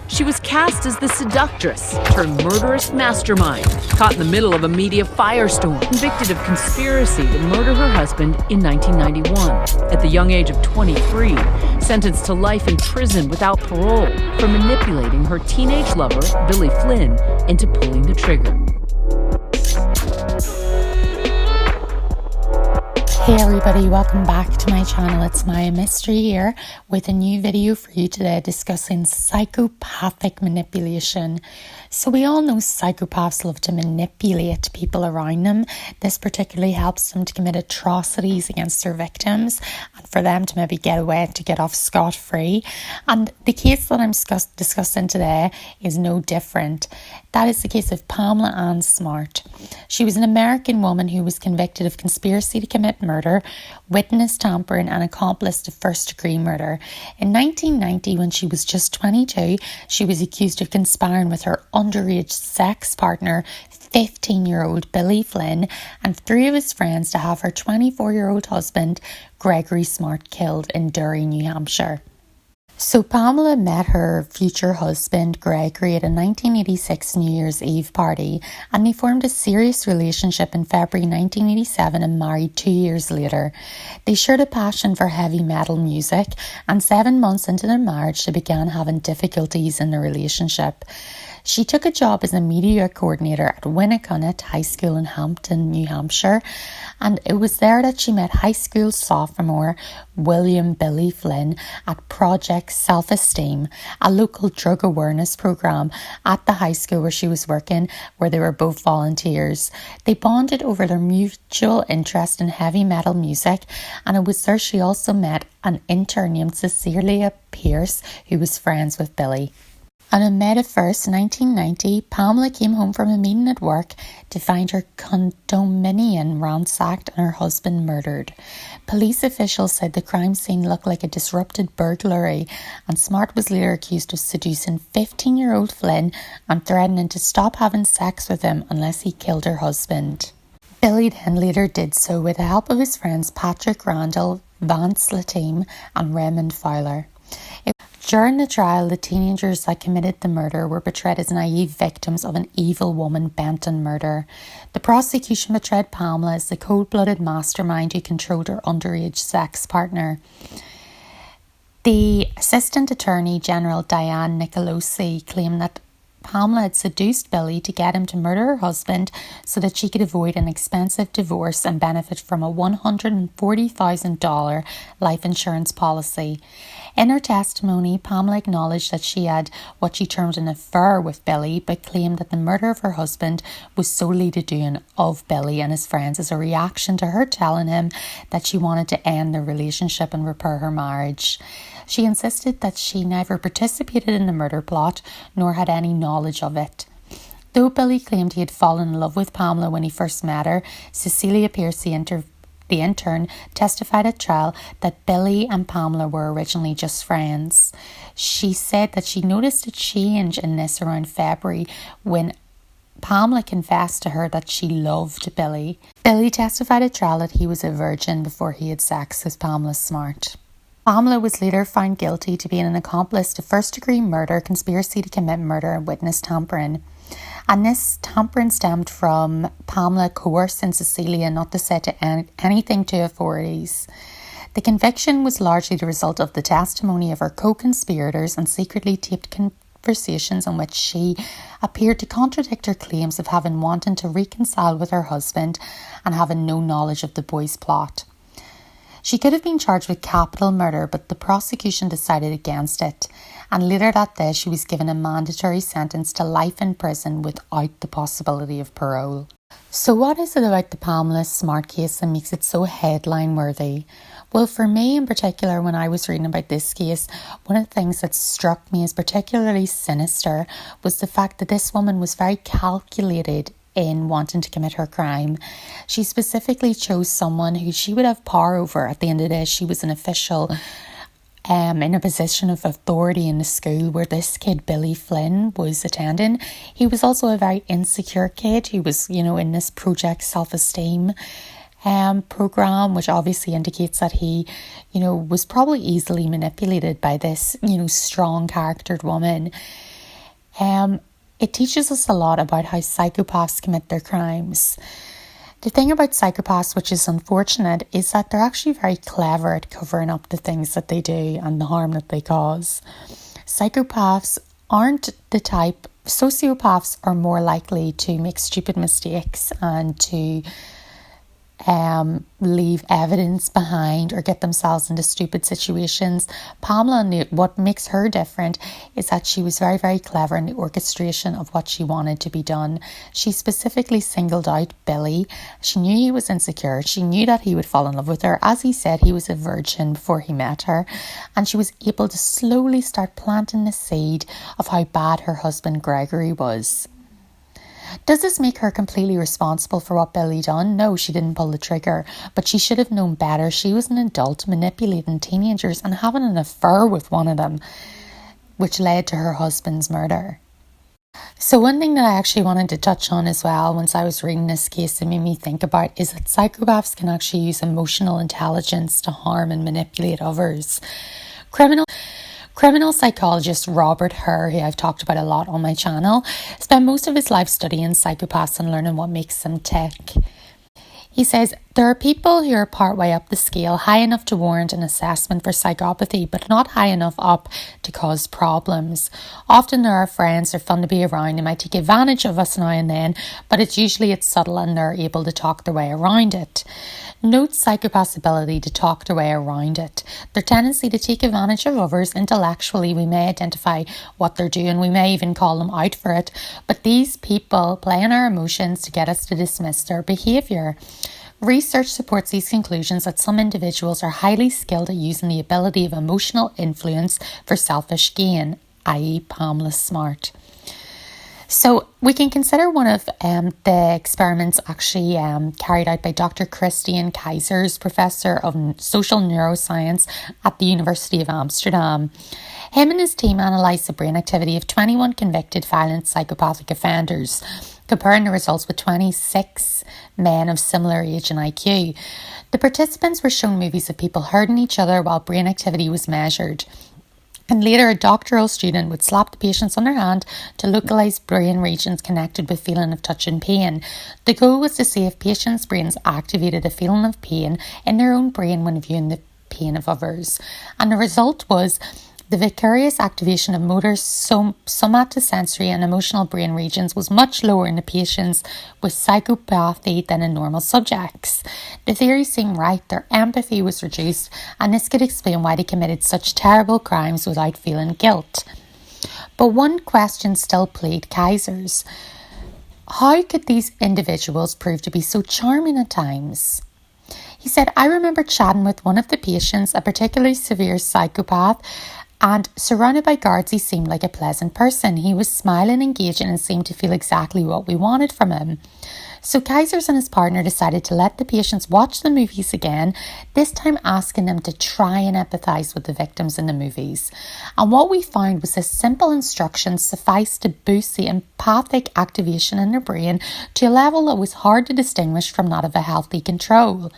She was cast as the seductress turned murderous mastermind, caught in the middle of a media firestorm, convicted of conspiracy to murder her husband in 1991. At the young age of 23, sentenced to life in prison without parole for manipulating her teenage lover, Billy Flynn, into pulling the trigger. Hey everybody, welcome back to my channel. It's Maya Mystery here with a new video for you today discussing psychopathic manipulation. So we all know psychopaths love to manipulate people around them. This particularly helps them to commit atrocities against their victims and for them to maybe get away, to get off scot-free. And the case that I'm discussing today is no different. That is the case of Pamela Smart. She was an American woman who was convicted of conspiracy to commit murder, witness tampering and accomplice to first-degree murder. In 1990, when she was just 22, she was accused of conspiring with her underage sex partner, 15-year-old Billy Flynn, and 3 of his friends to have her 24-year-old husband, Gregory Smart, killed in Derry, New Hampshire. So Pamela met her future husband Gregory at a 1986 New Year's Eve party, and they formed a serious relationship in February 1987 and married 2 years later. They shared a passion for heavy metal music, and 7 months into their marriage they began having difficulties in the relationship. She took a job as a media coordinator at Winnicott High School in Hampton, New Hampshire, and it was there that she met high school sophomore William Billy Flynn at Project Self-Esteem, a local drug awareness program at the high school where she was working, where they were both volunteers. They bonded over their mutual interest in heavy metal music, and it was there she also met an intern named Cecilia Pierce, who was friends with Billy. And on May 1st, 1990, Pamela came home from a meeting at work to find her condominium ransacked and her husband murdered. Police officials said the crime scene looked like a disrupted burglary, and Smart was later accused of seducing 15-year-old Flynn and threatening to stop having sex with him unless he killed her husband. Billy then later did so with the help of his friends Patrick Randall, Vance Latime and Raymond Fowler. During the trial, the teenagers that committed the murder were portrayed as naive victims of an evil woman bent on murder. The prosecution portrayed Pamela as the cold-blooded mastermind who controlled her underage sex partner. The Assistant Attorney General Diane Nicolosi claimed that Pamela had seduced Billy to get him to murder her husband so that she could avoid an expensive divorce and benefit from a $140,000 life insurance policy. In her testimony, Pamela acknowledged that she had what she termed an affair with Billy, but claimed that the murder of her husband was solely the doing of Billy and his friends as a reaction to her telling him that she wanted to end their relationship and repair her marriage. She insisted that she never participated in the murder plot nor had any knowledge of it. Though Billy claimed he had fallen in love with Pamela when he first met her, Cecilia Pierce, the intern, testified at trial that Billy and Pamela were originally just friends. She said that she noticed a change in this around February when Pamela confessed to her that she loved Billy. Billy testified at trial that he was a virgin before he had sex with Pamela Smart. Pamela was later found guilty to being an accomplice to first-degree murder, conspiracy to commit murder and witness tampering. And this tampering stemmed from Pamela coercing Cecilia not to say anything to authorities. The conviction was largely the result of the testimony of her co-conspirators and secretly taped conversations in which she appeared to contradict her claims of having wanted to reconcile with her husband and having no knowledge of the boys' plot. She could have been charged with capital murder, but the prosecution decided against it, and later that day she was given a mandatory sentence to life in prison without the possibility of parole. So what is it about the Pamela Smart case that makes it so headline worthy? Well, for me in particular, when I was reading about this case, one of the things that struck me as particularly sinister was the fact that this woman was very calculated in wanting to commit her crime. She specifically chose someone who she would have power over. At the end of the day, she was an official in a position of authority in the school where this kid Billy Flynn was attending. He was also a very insecure kid who was, in this Project Self-Esteem program, which obviously indicates that he, was probably easily manipulated by this, strong charactered woman. It teaches us a lot about how psychopaths commit their crimes. The thing about psychopaths, which is unfortunate, is that they're actually very clever at covering up the things that they do and the harm that they cause. Psychopaths aren't the type, sociopaths are more likely to make stupid mistakes and to leave evidence behind or get themselves into stupid situations. Pamela, what makes her different is that she was very, very clever in the orchestration of what she wanted to be done. She specifically singled out Billy. She knew he was insecure. She knew that he would fall in love with her. As he said, he was a virgin before he met her. And she was able to slowly start planting the seed of how bad her husband Gregory was. Does this make her completely responsible for what Billy done? No, she didn't pull the trigger, but she should have known better. She was an adult manipulating teenagers and having an affair with one of them, which led to her husband's murder. So one thing that I actually wanted to touch on as well, once I was reading this case, that made me think about is that psychopaths can actually use emotional intelligence to harm and manipulate others. Criminal psychologist Robert Herr, who I've talked about a lot on my channel, spent most of his life studying psychopaths and learning what makes them tick. He says, there are people who are partway up the scale, high enough to warrant an assessment for psychopathy, but not high enough up to cause problems. Often there are friends who are fun to be around, they might take advantage of us now and then, but it's subtle and they're able to talk their way around it. Note psychopaths' ability to talk their way around it. Their tendency to take advantage of others intellectually, we may identify what they're doing, we may even call them out for it, but these people play on our emotions to get us to dismiss their behaviour. Research supports these conclusions that some individuals are highly skilled at using the ability of emotional influence for selfish gain, i.e. Pamela Smart. So we can consider one of the experiments actually carried out by Dr. Christian Keizers, Professor of Social Neuroscience at the University of Amsterdam. Him and his team analysed the brain activity of 21 convicted violent psychopathic offenders, comparing the results with 26 men of similar age and IQ. The participants were shown movies of people hurting each other while brain activity was measured. And later, a doctoral student would slap the patients on their hand to localise brain regions connected with feeling of touch and pain. The goal was to see if patients' brains activated a feeling of pain in their own brain when viewing the pain of others. And the result was the vicarious activation of motor, somatosensory and emotional brain regions was much lower in the patients with psychopathy than in normal subjects. The theory seemed right, their empathy was reduced, and this could explain why they committed such terrible crimes without feeling guilt. But one question still plagued Keizers. How could these individuals prove to be so charming at times? He said, I remember chatting with one of the patients, a particularly severe psychopath, and surrounded by guards, he seemed like a pleasant person. He was smiling, engaging, and seemed to feel exactly what we wanted from him. So Keizers and his partner decided to let the patients watch the movies again, this time asking them to try and empathise with the victims in the movies. And what we found was this simple instruction sufficed to boost the empathic activation in their brain to a level that was hard to distinguish from that of a healthy control.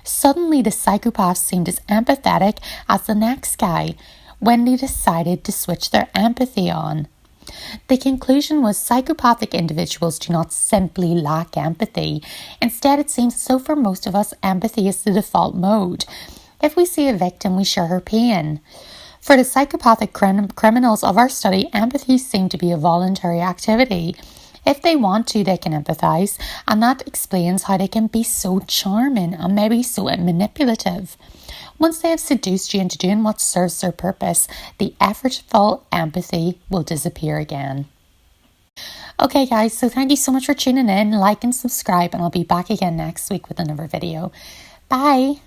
Suddenly, the psychopaths seemed as empathetic as the next guy when they decided to switch their empathy on. The conclusion was psychopathic individuals do not simply lack empathy. Instead, it seems as though for most of us, empathy is the default mode. If we see a victim, we share her pain. For the psychopathic criminals of our study, empathy seemed to be a voluntary activity. If they want to, they can empathise, and that explains how they can be so charming and maybe so manipulative. Once they have seduced you into doing what serves their purpose, the effortful empathy will disappear again. Okay guys, so thank you so much for tuning in. Like and subscribe, and I'll be back again next week with another video. Bye!